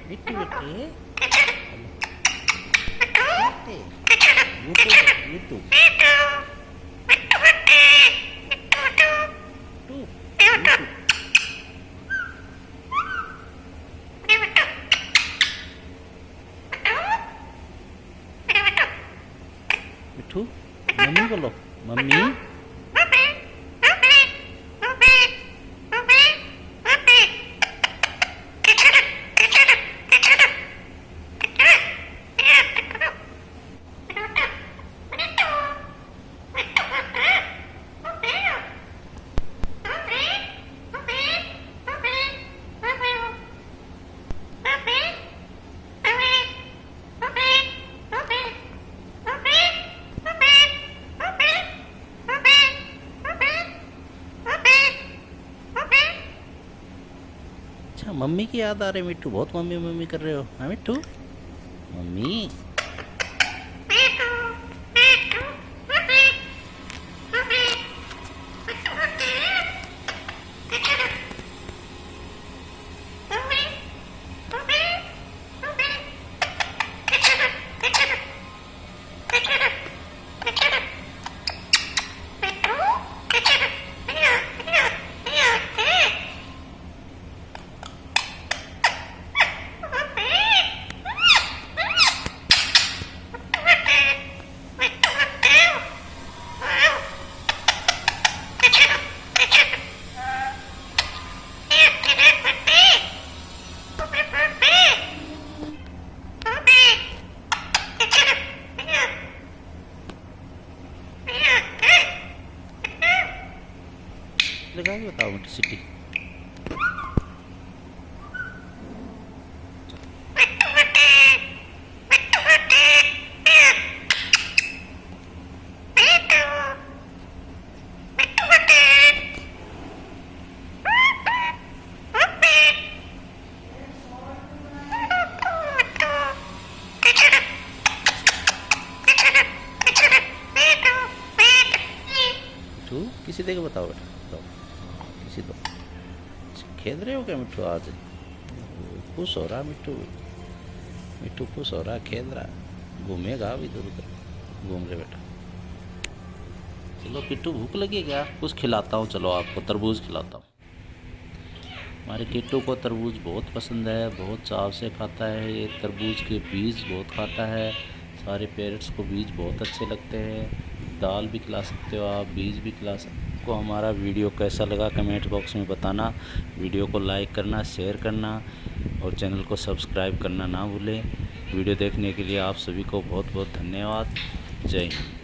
मिट्टू बेटे बेटे मिट्टू मिट्टू मम्मी बोलो मम्मी अच्छा मम्मी की याद आ रही मिट्टू बहुत मम्मी मम्मी कर रहे हो हाँ मिट्टू मम्मी लगा के बताओ मिट्टू सिटी किसी दे के बताओ बेटा बताओ किसी दो खेल रहे हो क्या मिट्टू आज खुश हो रहा मिट्टू मिट्टू खुश हो रहा खेल रहा घूमेगा अब इधर उधर घूम रहे बेटा चलो किट्टू भूख लगी क्या कुछ खिलाता हूँ चलो आपको तरबूज खिलाता हूँ हमारे किट्टू को तरबूज बहुत पसंद है बहुत चाव से खाता है ये तरबूज के बीज बहुत खाता है सारे पेरेंट्स को बीज बहुत अच्छे लगते हैं दाल भी खिला सकते हो आप बीज भी खिला सकते हो आपको हमारा वीडियो कैसा लगा कमेंट बॉक्स में बताना वीडियो को लाइक करना शेयर करना और चैनल को सब्सक्राइब करना ना भूलें वीडियो देखने के लिए आप सभी को बहुत बहुत धन्यवाद जय हिंद।